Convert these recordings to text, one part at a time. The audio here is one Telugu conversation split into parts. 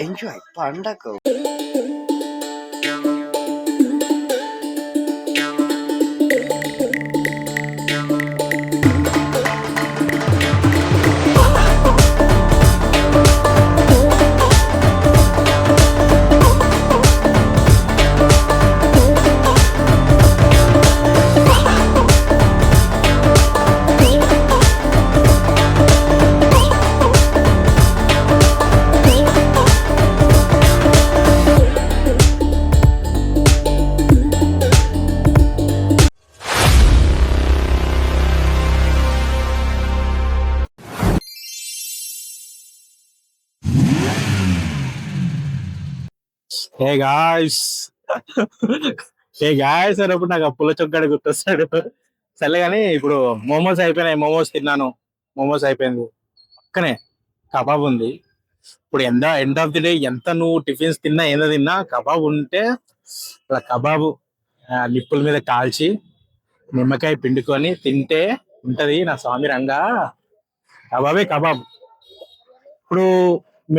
ఎంజాయ్ పండగ. హే గాయ్స్ హే గాయ్స్ అన్నప్పుడు నాకు పుల్ల చొక్కాడు గుర్తొస్తాడు. సరే కానీ ఇప్పుడు మోమోస్ అయిపోయినాయి. మోమోస్ తిన్నాను. మోమోస్ అయిపోయింది. పక్కనే కబాబ్ ఉంది. ఇప్పుడు ఎండ్ ఆఫ్ ది డే ఎంత నువ్వు టిఫిన్స్ తిన్నా ఏందో తిన్నా కబాబ్ ఉంటే అలా కబాబు నిప్పుల మీద కాల్చి నిమ్మకాయ పిండుకొని తింటే ఉంటది నా స్వామి రంగా. కబాబే కబాబ్. ఇప్పుడు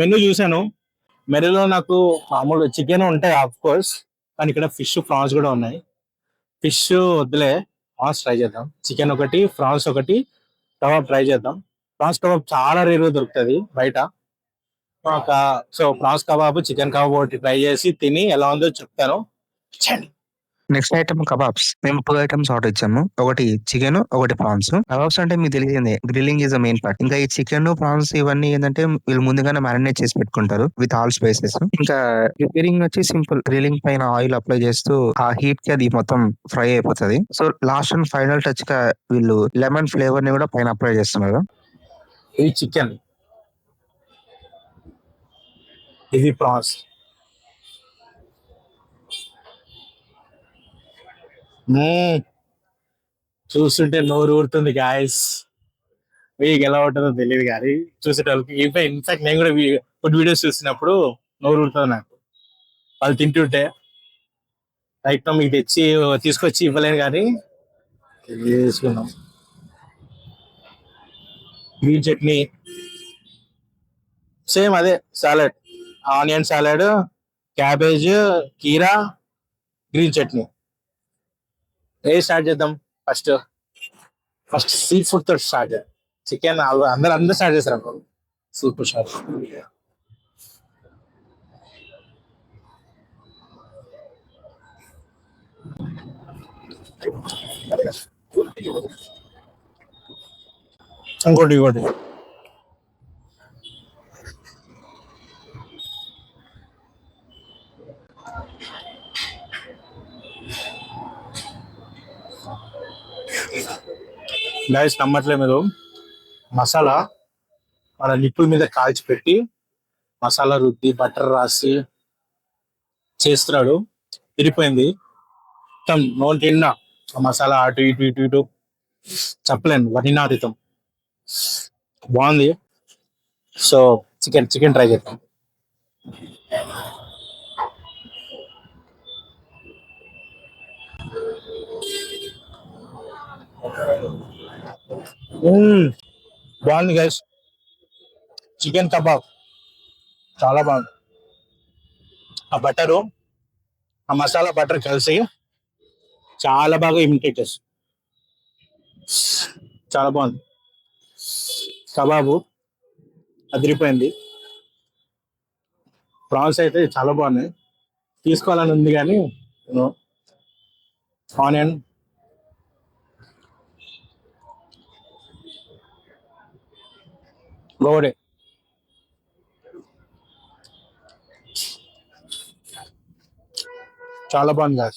మెనూ చూసాను. మెనూలో నాకు మామూలు చికెన్ ఉంటాయి ఆఫ్ కోర్స్, కానీ ఇక్కడ ఫిష్ ఫ్రాన్స్ కూడా ఉన్నాయి. ఫిష్ వద్దులే, ఫ్రాన్స్ ట్రై చేద్దాం. చికెన్ ఒకటి, ఫ్రాన్స్ ఒకటి, కబాబ్ ట్రై చేద్దాం. ఫ్రాన్స్ కబాబ్ చాలా రేరుగా దొరుకుతుంది బయట. So prawns kebab, chicken kebab ఒకటి ట్రై చేసి తిని ఎలా ఉందో చెప్తాను. Next item kebabs. మేము 2 ఐటమ్స్ ఆర్డర్ ఇచ్చాము. ఒకటి చికెన్, ఒకటి ప్రాన్స్. కబాబ్స్ అంటే మీకు తెలియదు, grilling is the main part. ఇంకా ఈ చికెన్, ప్రాన్స్ ఇవన్నీ ఏంటంటే వీళ్ళు ముందుగానే మ్యారినేట్ చేసి పెట్టుకుంటారు విత్ ఆల్ స్పైసెస్. ఇంకా ప్రిపేరింగ్ వచ్చి సింపుల్, గ్రిల్లింగ్ పైన ఆయిల్ అప్లై చేస్తూ ఆ హీట్ కి అది మొత్తం ఫ్రై అయిపోతుంది. So last and final touch గా వీళ్ళు లెమన్ ఫ్లేవర్ ని కూడా పైన అప్లై చేస్తున్నారు. ఇది చికెన్, ఇది ప్రాన్స్. చూస్తుంటే నోరు ఊరుతుంది గాయస్. మీకు ఎలా ఉంటుందో తెలియదు కానీ చూసేటోళ్ళకి. ఇన్ఫాక్ట్ నేను కూడా ఫుడ్ వీడియోస్ చూసినప్పుడు నోరు ఊరుతుంది నాకు. వాళ్ళు తింటుంటే రైట్ మీకు తీసుకొచ్చి ఇవ్వలేను కానీ తీసుకున్నాం. గ్రీన్ చట్నీ సేమ్ అదే, సాలడ్, ఆనియన్ సాలడ్, క్యాబేజ్, కీరా, గ్రీన్ చట్నీ. స్టార్ట్ చేద్దాం. ఫస్ట్ సీ ఫుడ్ తో స్టార్ట్ చేద్దాం. చికెన్ అందరూ స్టార్ట్ చేస్తారు. Super start. ఇంకోటి గైస్, నమ్మట్లే మీరు. మసాలా మన నిప్పుల మీద కాల్చి పెట్టి మసాలా రుద్ది బటర్ రాసి చేస్తున్నాడు. తిరిగిపోయింది మొత్తం నోటి నిండా మసాలా. అటు ఇటు ఇటు ఇటు చెప్పలేను, వర్ణనాతీతం. బాగుంది. సో చికెన్ ట్రై చేద్దాం. బాగుంది గైస్. చికెన్ కబాబ్ చాలా బాగుంది. ఆ బటరు, ఆ మసాలా బటర్ కలిసి చాలా బాగా ఇమిటేట్ చేస్తుంది. చాలా బాగుంది. కబాబు అదిరిపోయింది. ప్రాన్స్ అయితే చాలా బాగున్నాయి. తీసుకోవాలని ఉంది కానీ ఆనియన్ గోడే చాలా బాగుంది కాదు.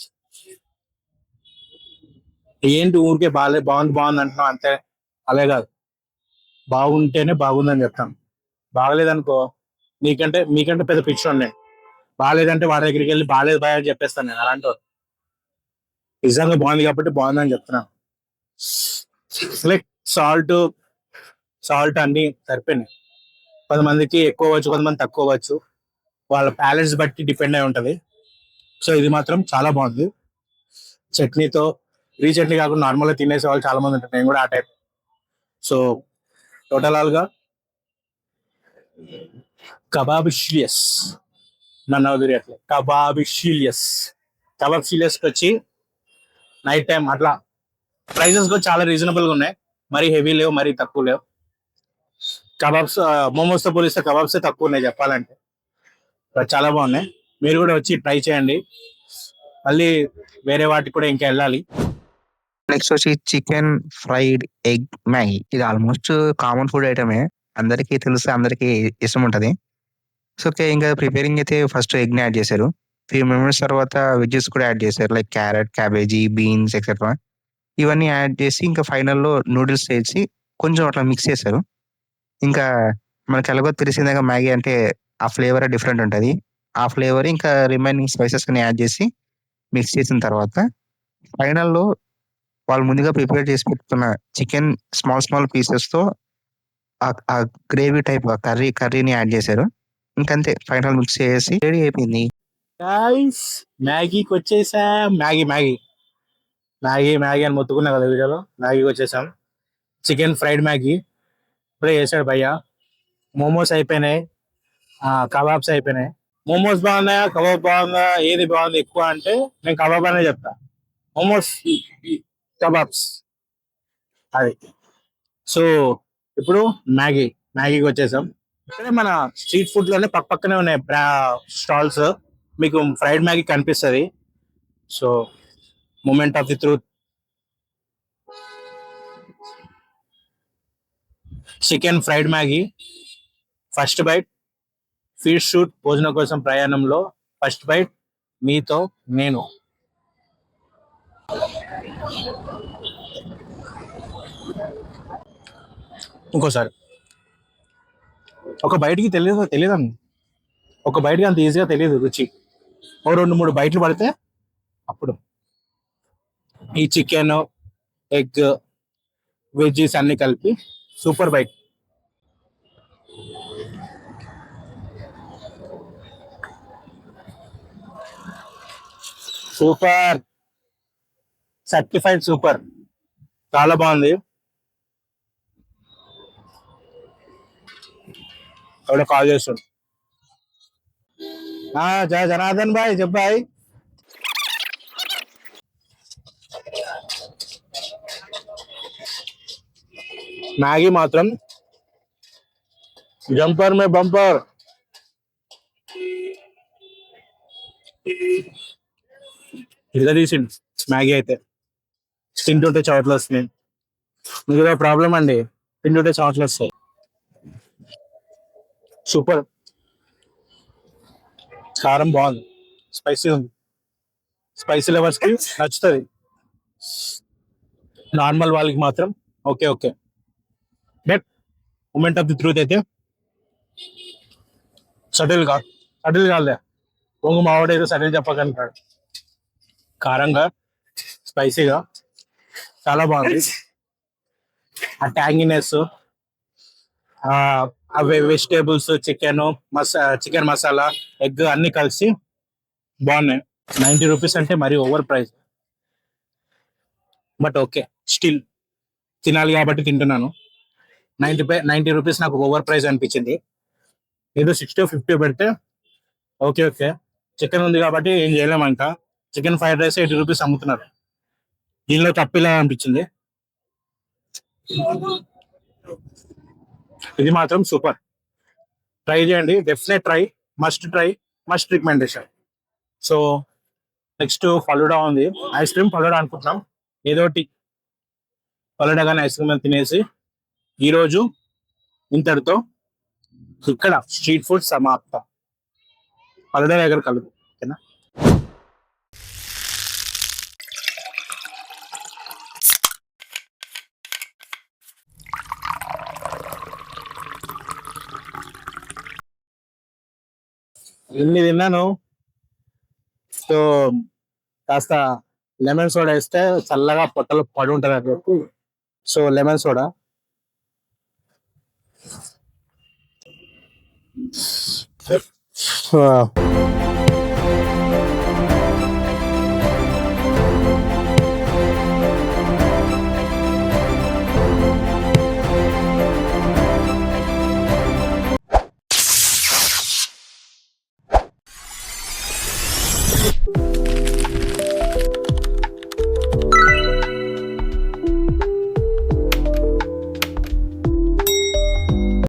ఏంటి ఊరికే బాగుంది అంటున్నావు అంతే. అలే కాదు, బాగుంటేనే బాగుందని చెప్తాను. బాగలేదనుకో మీకంటే పెద్ద పిక్చర్ ఉన్నాయి. బాగాలేదంటే వాడి దగ్గరికి వెళ్ళి బాగాలేదు బాగా అని చెప్పేస్తాను నేను. అలాంటి నిజంగా బాగుంది కాబట్టి బాగుందని చెప్తున్నాను. లైక్ సాల్ట్ అన్ని సరిపోయినాయి. కొంతమందికి ఎక్కువ అవ్వచ్చు, కొంతమంది తక్కువ అవ్వచ్చు. వాళ్ళ ప్యాలెట్స్ బట్టి డిపెండ్ అయి ఉంటది. సో ఇది మాత్రం చాలా బాగుంది. చట్నీతో, ఈ చట్నీ కాకుండా నార్మల్గా తినేసే వాళ్ళు చాలా మంది ఉంటారు. నేను కూడా ఆ టైప్. సో టోటల్ గా కబాబిషియస్ నన్ను వదిలి అట్లా కబాబిషియస్ కబాబిషియస్కి వచ్చి నైట్ టైం అట్లా ప్రైజెస్ కూడా చాలా రీజనబుల్ గా ఉన్నాయి. మరీ హెవీ లేవు, మరీ తక్కువ లేవు. కబాబ్స్ మోమోస్ తో పోలిస్తే కబాబ్స్ తక్కువ ఉన్నాయి చెప్పాలంటే. but చాలా బాగున్నాయి. మీరు కూడా వచ్చి ట్రై చేయండి. మళ్ళీ వేరే వాటికి కూడా ఇంకా వెళ్ళాలి. నెక్స్ట్ వచ్చి చికెన్ ఫ్రైడ్ ఎగ్ మ్యాగీ. ఇది ఆల్మోస్ట్ కామన్ ఫుడ్ ఐటమే, అందరికీ తెలుసు, అందరికీ ఇష్టం ఉంటది. సో ఓకే, ఇంకా ప్రిపేరింగ్ అయితే ఫస్ట్ ఎగ్ ని యాడ్ చేశారు. 3 మినిట్స్ తర్వాత వెజెస్ కూడా యాడ్ చేశారు, like carrot, cabbage, beans etcetera. ఇవన్నీ యాడ్ చేసి ఇంకా ఫైనల్లో నూడిల్స్ వేసి కొంచెం అట్లా మిక్స్ చేశారు. ఇంకా మనకి ఎలాగో తెలిసిందేగా, మ్యాగీ అంటే ఆ ఫ్లేవర్ డిఫరెంట్ ఉంటది. ఆ ఫ్లేవర్ ఇంకా రిమైనింగ్ స్పైసెస్ అని యాడ్ చేసి మిక్స్ చేసిన తర్వాత ఫైనల్లో వాళ్ళు ముందుగా ప్రిపేర్ చేసి పెట్టుకున్న చికెన్ స్మాల్ స్మాల్ పీసెస్ తో ఆ గ్రేవీ టైప్ కర్రీని యాడ్ చేశారు. ఇంకంతే, ఫైనల్ మిక్స్ చేసి రెడీ అయిపోయింది. గైస్ మ్యాగీకి వచ్చేసా. మ్యాగీ మ్యాగీ మ్యాగీ మ్యాగీ అని మొత్తుకున్నా కదా వీడియోలో. మ్యాగీకి వచ్చేసాం. చికెన్ ఫ్రైడ్ మ్యాగీ ఇప్పుడే చేశాడు భయ్య. మోమోస్ అయిపోయినాయి, కబాబ్స్ అయిపోయినాయి. మోమోస్ బాగున్నాయా, కబాబ్ బాగుందా, ఏది బాగుంది ఎక్కువ అంటే నేను కబాబ్ అనే చెప్తా. మోమోస్, కబాబ్స్ అది. సో ఇప్పుడు మ్యాగీకి వచ్చేసాం. ఇక్కడే మన స్ట్రీట్ ఫుడ్ లోనే పక్కనే ఉన్నాయి స్టాల్స్. మీకు ఫ్రైడ్ మ్యాగీ కనిపిస్తుంది. So moment of the truth. Chicken fried Maggi first bite. ఫీడ్ షూట్ భోజనం కోసం ప్రయాణంలో ఫస్ట్ బైట్ మీతో నేను. ఇంకోసారి ఒక బయటికి తెలియదు ఒక బయటికి అంత ఈజీగా తెలియదు రుచి. ఓ 2-3 బయటలు పడితే అప్పుడు ఈ చికెన్, ఎగ్, వెజ్జీస్ అన్ని కలిపి super bite. Super, certified super. చాలా బాగుంది. ఎవడో కాల్ చేస్తాడు. జనార్దన్ భాయ్ చెప్పాయి. మ్యాగీ మాత్రం జంపర్ మే బంపర్. ఇలా తీసిండు మ్యాగీ అయితే. తింటుంటే చవట్లు వస్తున్నాయి. మీకు ప్రాబ్లం అండి, తింటుంటే చవట్లు వస్తాయి. సూపర్. కారం బాగుంది, స్పైసీ ఉంది. స్పైసీ లవర్స్ కి నచ్చుతుంది, నార్మల్ వాళ్ళకి మాత్రం okay okay. But moment of the truth అయితే సటిల్ కాదులే. పొంగు మావాడు ఏదో సటిల్ చెప్పకంటాడు. కారంగా, స్పైసీగా చాలా బాగుంది. ఆ ట్యాంగినెస్, అవి వెజిటేబుల్స్, చికెన్ మసాలా, ఎగ్ అన్ని కలిసి బాగున్నాయి. 90 రూపీస్ అంటే మరీ over price. But okay, still తినాలి కాబట్టి తింటున్నాను. 90 రూపీస్ నాకు ఓవర్ ప్రైస్ అనిపించింది. ఏదో 60-50 పెడితే ఓకే ఓకే. చికెన్ ఉంది కాబట్టి ఏం చేయలేము. ఇంకా చికెన్ ఫ్రైడ్ రైస్ 80 రూపీస్ అమ్ముతున్నారు. దీనిలో తప్పిలే అనిపించింది. ఇది మాత్రం సూపర్. ట్రై చేయండి, definite try, must recommendation. So next falooda ఉంది. ఐస్ క్రీమ్ ఫలూడా అనుకుంటున్నాం, ఏదోటి ఫలూడా కానీ ఐస్ క్రీమ్ తినేసి ఈరోజు ఇంతటితో ఇక్కడ స్ట్రీట్ ఫుడ్ సమాప్తం. ఫలూడా దగ్గర కలుగు, ఓకేనా? ఎన్ని తిన్నాను. సో కాస్త లెమన్ సోడా వేస్తే చల్లగా పొట్టలు పడి ఉంటుంది అని చెప్పి, సో లెమన్ సోడా.